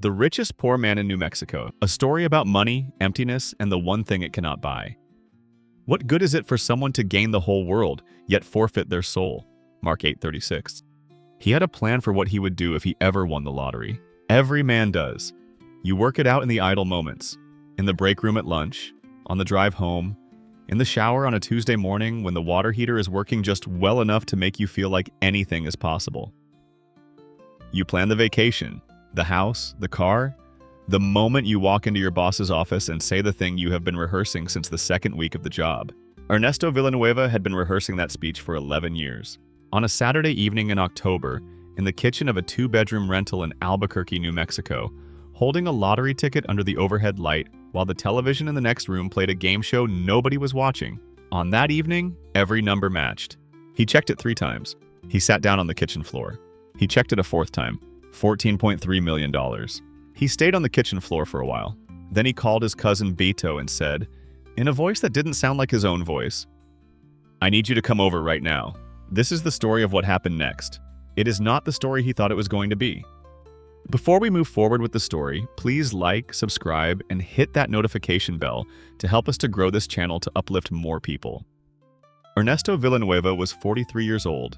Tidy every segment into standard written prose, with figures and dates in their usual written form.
The Richest Poor Man in New Mexico, a story about money, emptiness, and the one thing it cannot buy. What good is it for someone to gain the whole world, yet forfeit their soul? Mark 8:36. He had a plan for what he would do if he ever won the lottery. Every man does. You work it out in the idle moments, in the break room at lunch, on the drive home, in the shower on a Tuesday morning when the water heater is working just well enough to make you feel like anything is possible. You plan the vacation, the house, the car, the moment you walk into your boss's office and say the thing you have been rehearsing since the second week of the job. Ernesto Villanueva had been rehearsing that speech for 11 years. On a Saturday evening in October, in the kitchen of a two-bedroom rental in Albuquerque, New Mexico, holding a lottery ticket under the overhead light while the television in the next room played a game show nobody was watching. On that evening, every number matched. He checked it 3 times. He sat down on the kitchen floor. He checked it a 4th time. $14.3 million. He stayed on the kitchen floor for a while. Then he called his cousin Beto and said, in a voice that didn't sound like his own voice, "I need you to come over right now. This is the story of what happened next. It is not the story he thought it was going to be." Before we move forward with the story, please like, subscribe, and hit that notification bell to help us to grow this channel to uplift more people. Ernesto Villanueva was 43 years old,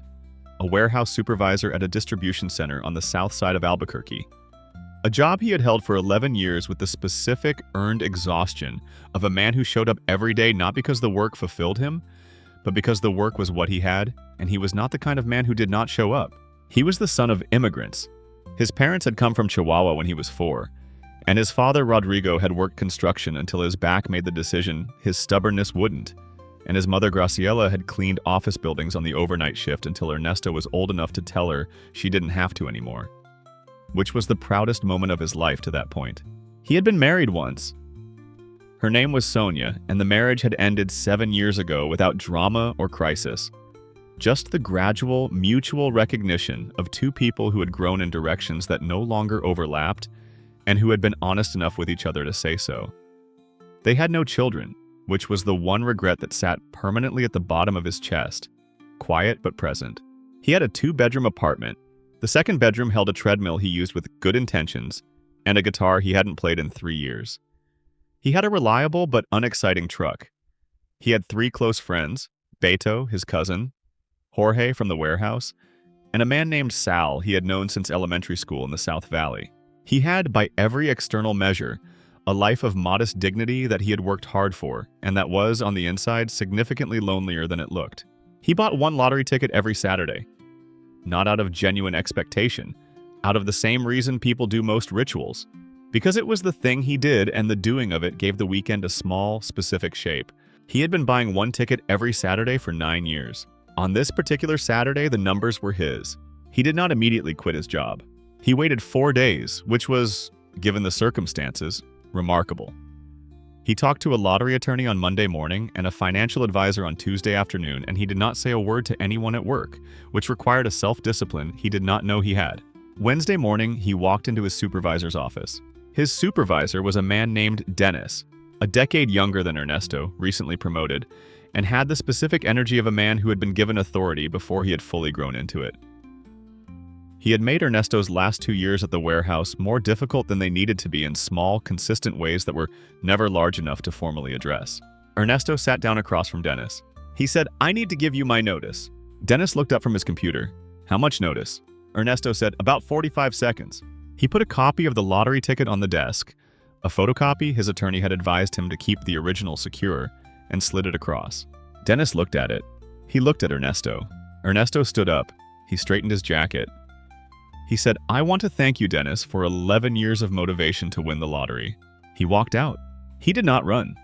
a warehouse supervisor at a distribution center on the south side of Albuquerque. A job he had held for 11 years with the specific earned exhaustion of a man who showed up every day not because the work fulfilled him, but because the work was what he had, and he was not the kind of man who did not show up. He was the son of immigrants. His parents had come from Chihuahua when he was 4, and his father Rodrigo had worked construction until his back made the decision his stubbornness wouldn't, and his mother Graciela had cleaned office buildings on the overnight shift until Ernesto was old enough to tell her she didn't have to anymore, which was the proudest moment of his life to that point. He had been married once. Her name was Sonia, and the marriage had ended 7 years ago without drama or crisis. Just the gradual, mutual recognition of 2 people who had grown in directions that no longer overlapped and who had been honest enough with each other to say so. They had no children, which was the one regret that sat permanently at the bottom of his chest, quiet but present. He had a 2-bedroom apartment. The second bedroom held a treadmill he used with good intentions and a guitar he hadn't played in 3 years. He had a reliable but unexciting truck. He had 3 close friends, Beto, his cousin, Jorge from the warehouse, and a man named Sal he had known since elementary school in the South Valley. He had, by every external measure, a life of modest dignity that he had worked hard for, and that was, on the inside, significantly lonelier than it looked. He bought 1 lottery ticket every Saturday. Not out of genuine expectation, out of the same reason people do most rituals. Because it was the thing he did, and the doing of it gave the weekend a small, specific shape. He had been buying 1 ticket every Saturday for 9 years. On this particular Saturday, the numbers were his. He did not immediately quit his job. He waited 4 days, which was, given the circumstances, remarkable. He talked to a lottery attorney on Monday morning and a financial advisor on Tuesday afternoon, and he did not say a word to anyone at work, which required a self-discipline he did not know he had. Wednesday morning, he walked into his supervisor's office. His supervisor was a man named Dennis, a decade younger than Ernesto, recently promoted, and had the specific energy of a man who had been given authority before he had fully grown into it. He had made Ernesto's last 2 years at the warehouse more difficult than they needed to be in small, consistent ways that were never large enough to formally address. Ernesto sat down across from Dennis. He said, "I need to give you my notice." Dennis looked up from his computer. "How much notice?" Ernesto said, "About 45 seconds." He put a copy of the lottery ticket on the desk. A photocopy his attorney had advised him to keep the original secure, and slid it across. Dennis looked at it. He looked at Ernesto. Ernesto stood up. He straightened his jacket. He said, "I want to thank you, Dennis, for 11 years of motivation to win the lottery." He walked out. He did not run.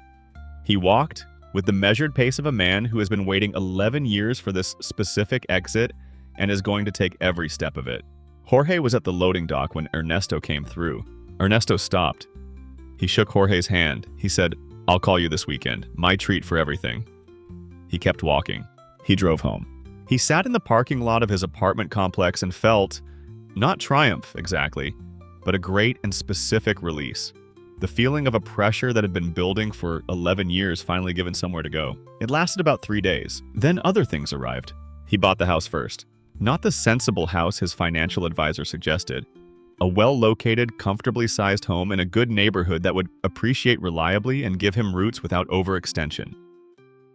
He walked with the measured pace of a man who has been waiting 11 years for this specific exit and is going to take every step of it. Jorge was at the loading dock when Ernesto came through. Ernesto stopped. He shook Jorge's hand. He said, "I'll call you this weekend. My treat for everything." He kept walking. He drove home. He sat in the parking lot of his apartment complex and felt, not triumph exactly, but a great and specific release. The feeling of a pressure that had been building for 11 years finally given somewhere to go. It lasted about 3 days. Then other things arrived. He bought the house first. Not the sensible house his financial advisor suggested. a well-located, comfortably sized home in a good neighborhood that would appreciate reliably and give him roots without overextension.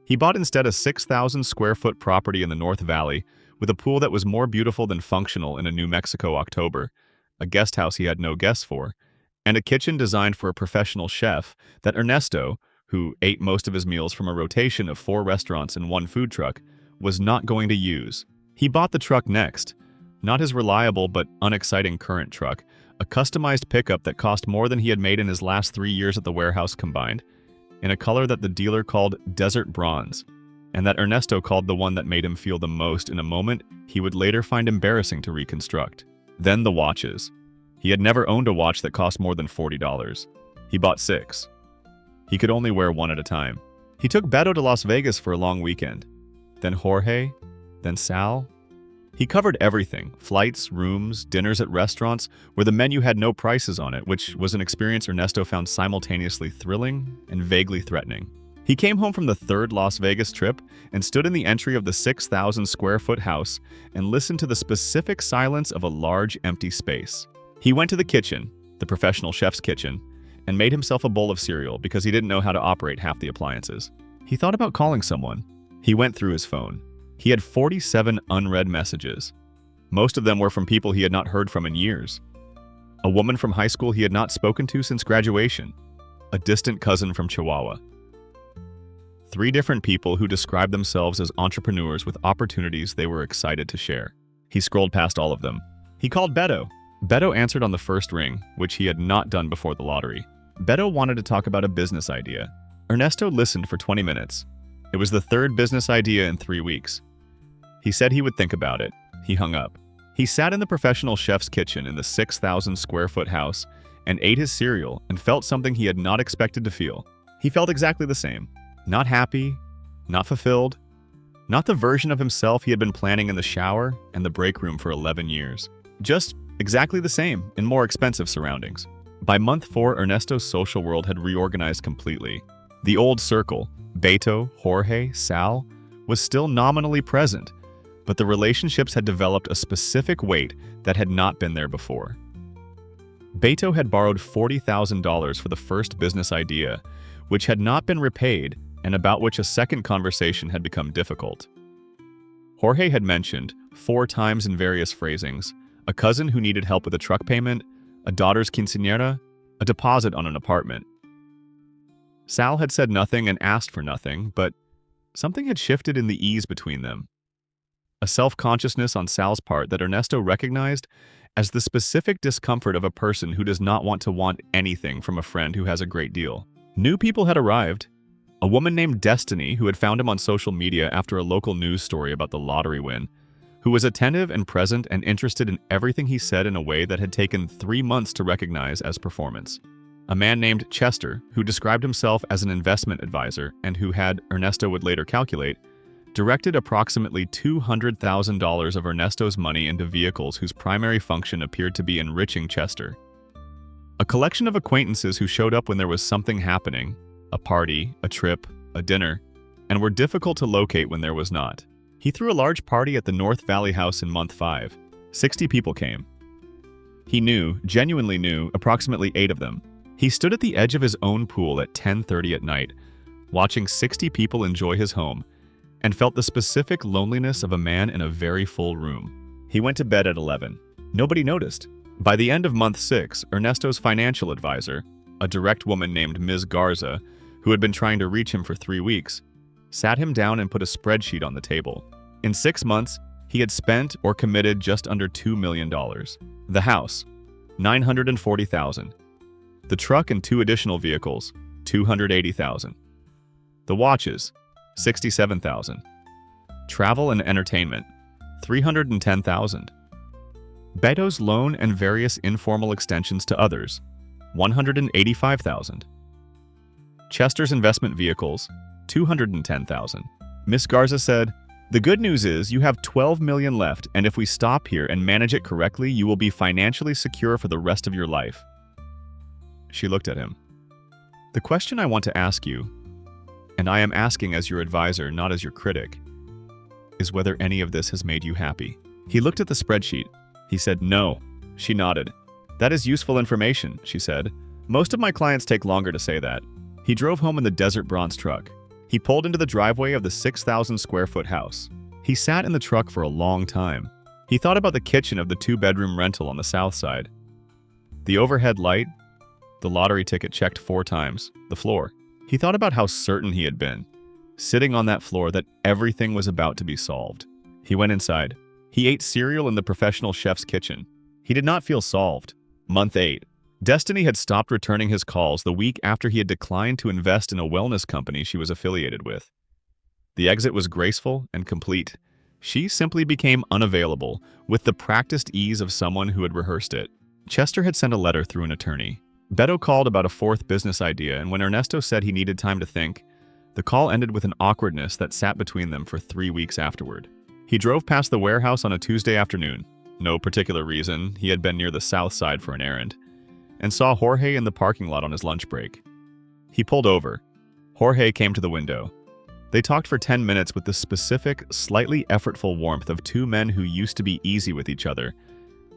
He bought instead a 6,000 square foot property in the North Valley with a pool that was more beautiful than functional in a New Mexico October, a guest house he had no guests for, and a kitchen designed for a professional chef that Ernesto, who ate most of his meals from a rotation of 4 restaurants and 1 food truck, was not going to use. He bought the truck next, not his reliable but unexciting current truck, a customized pickup that cost more than he had made in his last 3 years at the warehouse combined, in a color that the dealer called Desert Bronze, and that Ernesto called the one that made him feel the most in a moment he would later find embarrassing to reconstruct. Then the watches. He had never owned a watch that cost more than $40. He bought 6. He could only wear 1 at a time. He took Beto to Las Vegas for a long weekend. Then Jorge, then Sal. He covered everything: flights, rooms, dinners at restaurants where the menu had no prices on it, which was an experience Ernesto found simultaneously thrilling and vaguely threatening. He came home from the 3rd Las Vegas trip and stood in the entry of the 6,000 square foot house and listened to the specific silence of a large empty space. He went to the kitchen, the professional chef's kitchen, and made himself a bowl of cereal because he didn't know how to operate half the appliances. He thought about calling someone. He went through his phone. He had 47 unread messages. Most of them were from people he had not heard from in years. A woman from high school he had not spoken to since graduation. A distant cousin from Chihuahua. 3 different people who described themselves as entrepreneurs with opportunities they were excited to share. He scrolled past all of them. He called Beto. Beto answered on the first ring, which he had not done before the lottery. Beto wanted to talk about a business idea. Ernesto listened for 20 minutes. It was the 3rd business idea in 3 weeks. He said he would think about it. He hung up. He sat in the professional chef's kitchen in the 6,000 square foot house and ate his cereal and felt something he had not expected to feel. He felt exactly the same. Not happy, not fulfilled, not the version of himself he had been planning in the shower and the break room for 11 years. Just exactly the same in more expensive surroundings. By month 4, Ernesto's social world had reorganized completely. The old circle, Beto, Jorge, Sal, was still nominally present, but the relationships had developed a specific weight that had not been there before. Beto had borrowed $40,000 for the first business idea, which had not been repaid and about which a second conversation had become difficult. Jorge had mentioned, 4 times in various phrasings, a cousin who needed help with a truck payment, a daughter's quinceañera, a deposit on an apartment. Sal had said nothing and asked for nothing, but something had shifted in the ease between them. A self-consciousness on Sal's part that Ernesto recognized as the specific discomfort of a person who does not want to want anything from a friend who has a great deal. New people had arrived. A woman named Destiny, who had found him on social media after a local news story about the lottery win, who was attentive and present and interested in everything he said in a way that had taken 3 months to recognize as performance. A man named Chester, who described himself as an investment advisor and who had, Ernesto would later calculate, directed approximately $200,000 of Ernesto's money into vehicles whose primary function appeared to be enriching Chester. A collection of acquaintances who showed up when there was something happening, a party, a trip, a dinner, and were difficult to locate when there was not. He threw a large party at the North Valley house in month 5. 60 people came. He knew, genuinely knew, approximately 8 of them. He stood at the edge of his own pool at 10:30 at night, watching 60 people enjoy his home, and felt the specific loneliness of a man in a very full room. He went to bed at 11. Nobody noticed. By the end of month 6, Ernesto's financial advisor, a direct woman named Ms. Garza, who had been trying to reach him for 3 weeks, sat him down and put a spreadsheet on the table. In 6 months, he had spent or committed just under $2 million. The house, $940,000. The truck and 2 additional vehicles, $280,000. The watches, $67,000. Travel and entertainment, $310,000. Beto's loan and various informal extensions to others, $185,000. Chester's investment vehicles, $210,000. Miss Garza said, "The good news is you have $12 million left, and if we stop here and manage it correctly, you will be financially secure for the rest of your life." She looked at him. "The question I want to ask you, and I am asking as your advisor, not as your critic, is whether any of this has made you happy." He looked at the spreadsheet. He said, "No." She nodded. "That is useful information," she said. "Most of my clients take longer to say that." He drove home in the desert bronze truck. He pulled into the driveway of the 6,000 square foot house. He sat in the truck for a long time. He thought about the kitchen of the 2-bedroom rental on the south side. The overhead light, the lottery ticket checked 4 times, the floor. He thought about how certain he had been, sitting on that floor, that everything was about to be solved. He went inside. He ate cereal in the professional chef's kitchen. He did not feel solved. Month 8. Destiny had stopped returning his calls the week after he had declined to invest in a wellness company she was affiliated with. The exit was graceful and complete. She simply became unavailable, with the practiced ease of someone who had rehearsed it. Chester had sent a letter through an attorney. Beto called about a 4th business idea, and when Ernesto said he needed time to think, the call ended with an awkwardness that sat between them for 3 weeks afterward. He drove past the warehouse on a Tuesday afternoon. No particular reason, he had been near the south side for an errand, and saw Jorge in the parking lot on his lunch break. He pulled over. Jorge came to the window. They talked for 10 minutes with the specific, slightly effortful warmth of 2 men who used to be easy with each other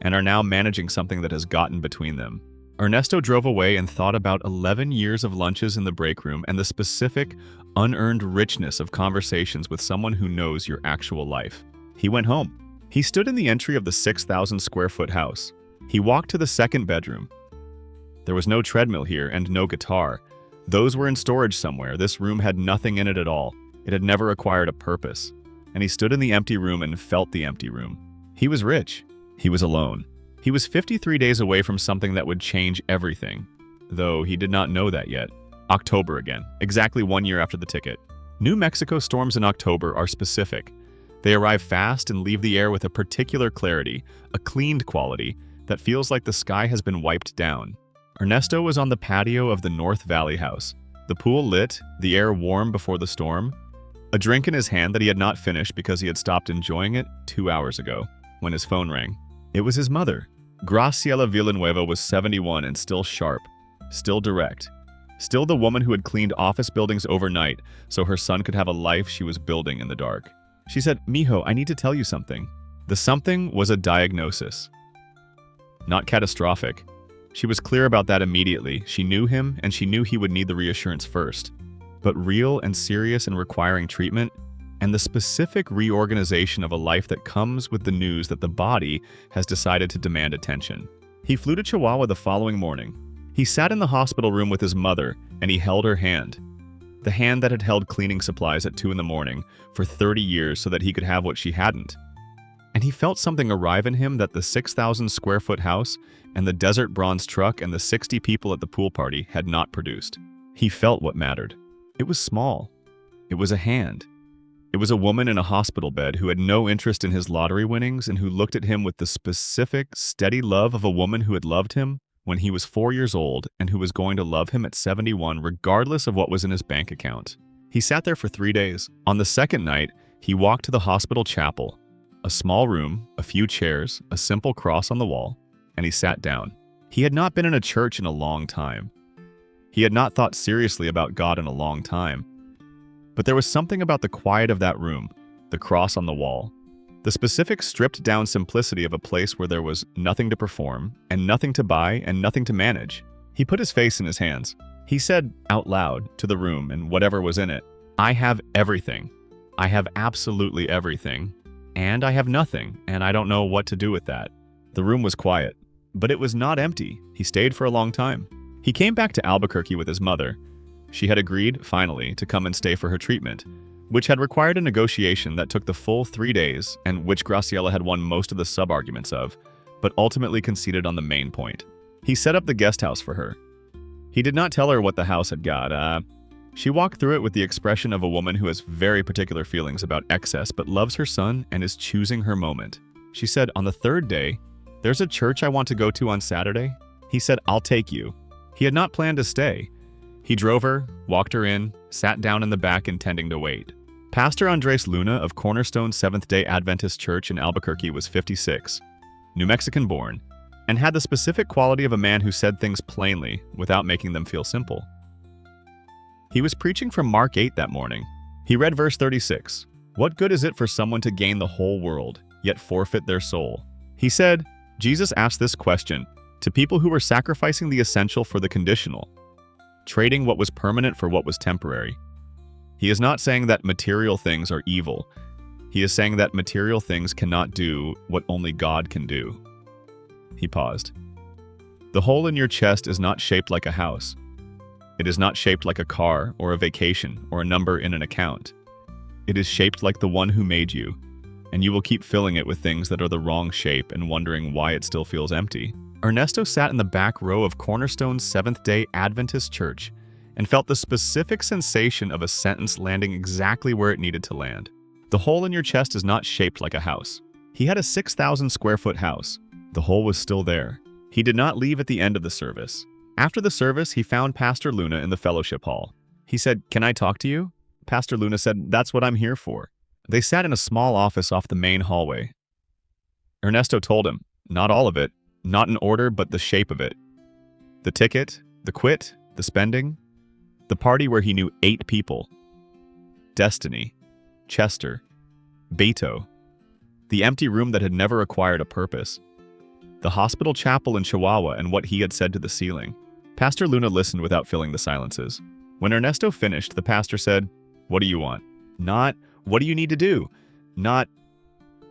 and are now managing something that has gotten between them. Ernesto drove away and thought about 11 years of lunches in the break room and the specific, unearned richness of conversations with someone who knows your actual life. He went home. He stood in the entry of the 6,000 square foot house. He walked to the 2nd bedroom. There was no treadmill here and no guitar. Those were in storage somewhere. This room had nothing in it at all. It had never acquired a purpose. And he stood in the empty room and felt the empty room. He was rich. He was alone. He was 53 days away from something that would change everything, though he did not know that yet. October again, exactly 1 year after the ticket. New Mexico storms in October are specific. They arrive fast and leave the air with a particular clarity, a cleaned quality that feels like the sky has been wiped down. Ernesto was on the patio of the North Valley house, the pool lit, the air warm before the storm, a drink in his hand that he had not finished because he had stopped enjoying it 2 hours ago, when his phone rang. It was his mother. Graciela Villanueva was 71 and still sharp, still direct, still the woman who had cleaned office buildings overnight so her son could have a life she was building in the dark. She said, "Mijo, I need to tell you something." The something was a diagnosis. Not catastrophic. She was clear about that immediately. She knew him, and she knew he would need the reassurance first. But real and serious and requiring treatment, and the specific reorganization of a life that comes with the news that the body has decided to demand attention. He flew to Chihuahua the following morning. He sat in the hospital room with his mother, and he held her hand. The hand that had held cleaning supplies at 2 in the morning for 30 years so that he could have what she hadn't. And he felt something arrive in him that the 6,000 square foot house and the desert bronze truck and the 60 people at the pool party had not produced. He felt what mattered. It was small. It was a hand. It was a woman in a hospital bed who had no interest in his lottery winnings and who looked at him with the specific, steady love of a woman who had loved him when he was 4 years old and who was going to love him at 71 regardless of what was in his bank account. He sat there for 3 days. On the 2nd night, he walked to the hospital chapel. A small room, a few chairs, a simple cross on the wall, and he sat down. He had not been in a church in a long time. He had not thought seriously about God in a long time. But there was something about the quiet of that room, the cross on the wall, the specific stripped-down simplicity of a place where there was nothing to perform, and nothing to buy, and nothing to manage. He put his face in his hands. He said out loud to the room and whatever was in it, "I have everything. I have absolutely everything. And I have nothing, and I don't know what to do with that." The room was quiet, but it was not empty. He stayed for a long time. He came back to Albuquerque with his mother. She had agreed, finally, to come and stay for her treatment, which had required a negotiation that took the full 3 days and which Graciela had won most of the sub-arguments of, but ultimately conceded on the main point. He set up the guest house for her. He did not tell her what the house had got. She walked through it with the expression of a woman who has very particular feelings about excess but loves her son and is choosing her moment. She said, "On the 3rd day, there's a church I want to go to on Saturday." He said, "I'll take you." He had not planned to stay. He drove her, walked her in, sat down in the back intending to wait. Pastor Andres Luna of Cornerstone Seventh-day Adventist Church in Albuquerque was 56, New Mexican born, and had the specific quality of a man who said things plainly without making them feel simple. He was preaching from Mark 8 that morning. He read verse 36. "What good is it for someone to gain the whole world, yet forfeit their soul?" He said, Jesus asked this question to people who were sacrificing the essential for the conditional, trading what was permanent for what was temporary. He is not saying that material things are evil. He is saying that material things cannot do what only God can do. He paused. The hole in your chest is not shaped like a house. It is not shaped like a car or a vacation or a number in an account. It is shaped like the one who made you, and you will keep filling it with things that are the wrong shape and wondering why it still feels empty. Ernesto sat in the back row of Cornerstone's Seventh-day Adventist Church and felt the specific sensation of a sentence landing exactly where it needed to land. The hole in your chest is not shaped like a house. He had a 6,000 square foot house. The hole was still there. He did not leave at the end of the service. After the service, he found Pastor Luna in the fellowship hall. He said, "Can I talk to you?" Pastor Luna said, "That's what I'm here for." They sat in a small office off the main hallway. Ernesto told him, not all of it, not in order, but the shape of it. The ticket, the quit, the spending, the party where he knew 8 people. Destiny, Chester, Beto, the empty room that had never acquired a purpose, the hospital chapel in Chihuahua and what he had said to the ceiling. Pastor Luna listened without filling the silences. When Ernesto finished, the pastor said, "What do you want?" Not, "What do you need to do?" Not,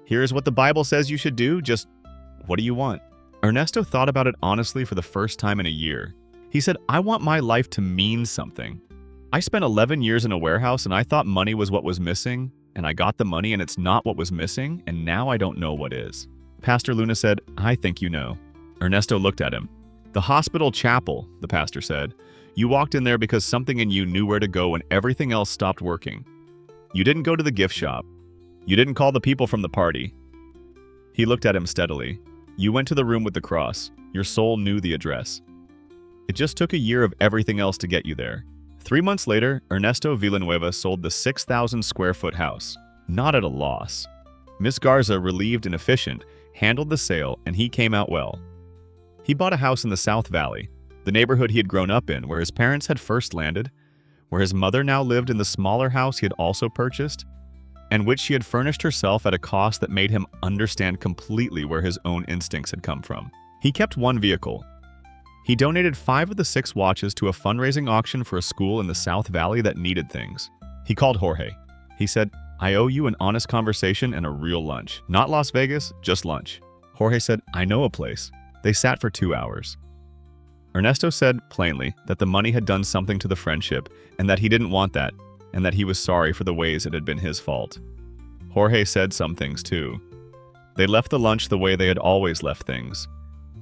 "Here's what the Bible says you should do," just, "What do you want?" Ernesto thought about it honestly for the first time in a year. He said, "I want my life to mean something. I spent 11 years in a warehouse and I thought money was what was missing, and I got the money and it's not what was missing, and now I don't know what is." Pastor Luna said, "I think you know." Ernesto looked at him. "The hospital chapel," the pastor said. "You walked in there because something in you knew where to go when everything else stopped working. You didn't go to the gift shop. You didn't call the people from the party." He looked at him steadily. "You went to the room with the cross. Your soul knew the address. It just took a year of everything else to get you there." 3 months later, Ernesto Villanueva sold the 6,000 square foot house, not at a loss. Miss Garza, relieved and efficient, handled the sale, and he came out well. He bought a house in the South Valley, the neighborhood he had grown up in, where his parents had first landed, where his mother now lived in the smaller house he had also purchased, and which she had furnished herself at a cost that made him understand completely where his own instincts had come from. He kept one vehicle. He donated 5 of the 6 watches to a fundraising auction for a school in the South Valley that needed things. He called Jorge. He said, "I owe you an honest conversation and a real lunch. Not Las Vegas, just lunch." Jorge said, "I know a place." They sat for 2 hours. Ernesto said, plainly, that the money had done something to the friendship, and that he didn't want that, and that he was sorry for the ways it had been his fault. Jorge said some things too. They left the lunch the way they had always left things.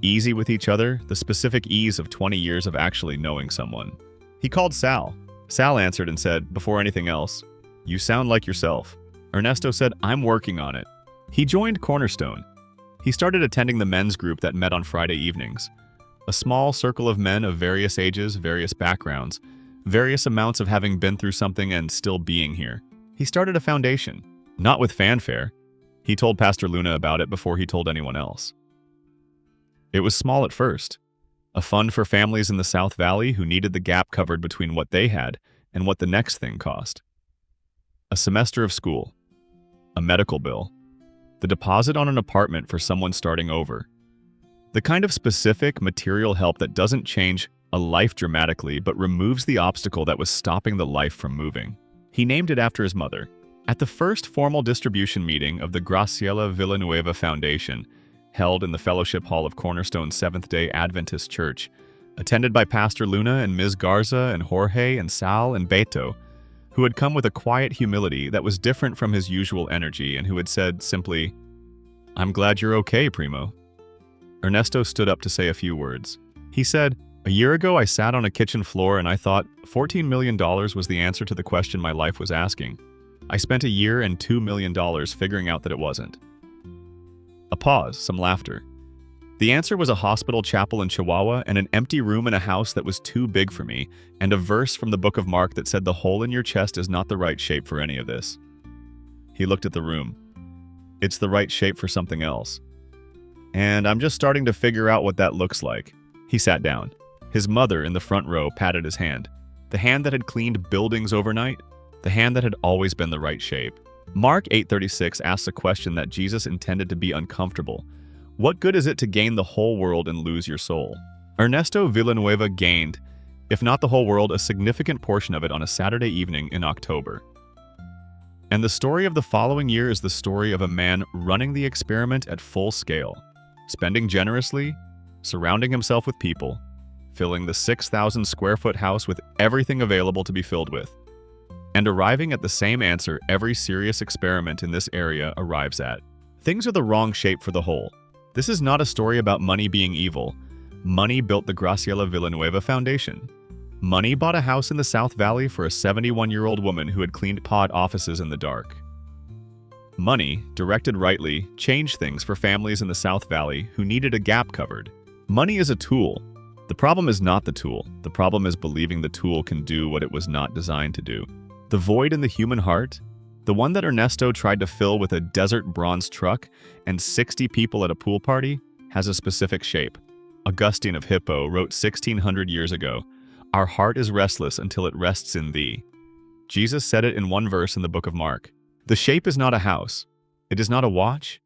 Easy with each other, the specific ease of 20 years of actually knowing someone. He called Sal. Sal answered and said, before anything else, "You sound like yourself." Ernesto said, "I'm working on it." He joined Cornerstone. He started attending the men's group that met on Friday evenings. A small circle of men of various ages, various backgrounds, various amounts of having been through something and still being here. He started a foundation, not with fanfare. He told Pastor Luna about it before he told anyone else. It was small at first. A fund for families in the South Valley who needed the gap covered between what they had and what the next thing cost. A semester of school. A medical bill. The deposit on an apartment for someone starting over. The kind of specific material help that doesn't change a life dramatically but removes the obstacle that was stopping the life from moving. He named it after his mother. At the first formal distribution meeting of the Graciela Villanueva Foundation, held in the Fellowship Hall of Cornerstone Seventh-day Adventist Church, attended by Pastor Luna and Ms. Garza and Jorge and Sal and Beto, who had come with a quiet humility that was different from his usual energy and who had said simply, "I'm glad you're okay, Primo." Ernesto stood up to say a few words. He said, "A year ago I sat on a kitchen floor and I thought $14 million was the answer to the question my life was asking. I spent a year and $2 million figuring out that it wasn't." A pause, some laughter. The answer was a hospital chapel in Chihuahua and an empty room in a house that was too big for me, and a verse from the book of Mark that said the hole in your chest is not the right shape for any of this. He looked at the room. It's the right shape for something else. And I'm just starting to figure out what that looks like. He sat down. His mother in the front row patted his hand. The hand that had cleaned buildings overnight. The hand that had always been the right shape. Mark 8:36 asks a question that Jesus intended to be uncomfortable. What good is it to gain the whole world and lose your soul? Ernesto Villanueva gained, if not the whole world, a significant portion of it on a Saturday evening in October. And the story of the following year is the story of a man running the experiment at full scale, spending generously, surrounding himself with people, filling the 6,000 square foot house with everything available to be filled with, and arriving at the same answer every serious experiment in this area arrives at. Things are the wrong shape for the whole. This is not a story about money being evil. Money built the Graciela Villanueva Foundation. Money bought a house in the South Valley for a 71-year-old woman who had cleaned pod offices in the dark. Money, directed rightly, changed things for families in the South Valley who needed a gap covered. Money is a tool. The problem is not the tool. The problem is believing the tool can do what it was not designed to do. The void in the human heart, the one that Ernesto tried to fill with a desert bronze truck and 60 people at a pool party, has a specific shape. Augustine of Hippo wrote 1600 years ago, "Our heart is restless until it rests in thee." Jesus said it in one verse in the book of Mark. The shape is not a house. It is not a watch.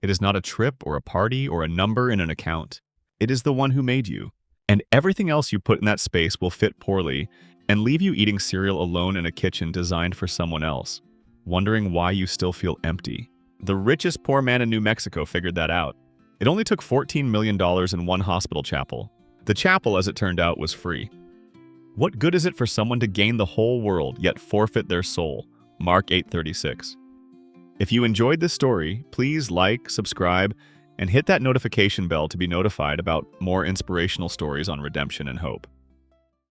It is not a trip or a party or a number in an account. It is the one who made you. And everything else you put in that space will fit poorly and leave you eating cereal alone in a kitchen designed for someone else, wondering why you still feel empty. The richest poor man in New Mexico figured that out. It only took $14 million in one hospital chapel. The chapel, as it turned out, was free. What good is it for someone to gain the whole world yet forfeit their soul? Mark 8:36. If you enjoyed this story, please like, subscribe, and hit that notification bell to be notified about more inspirational stories on redemption and hope.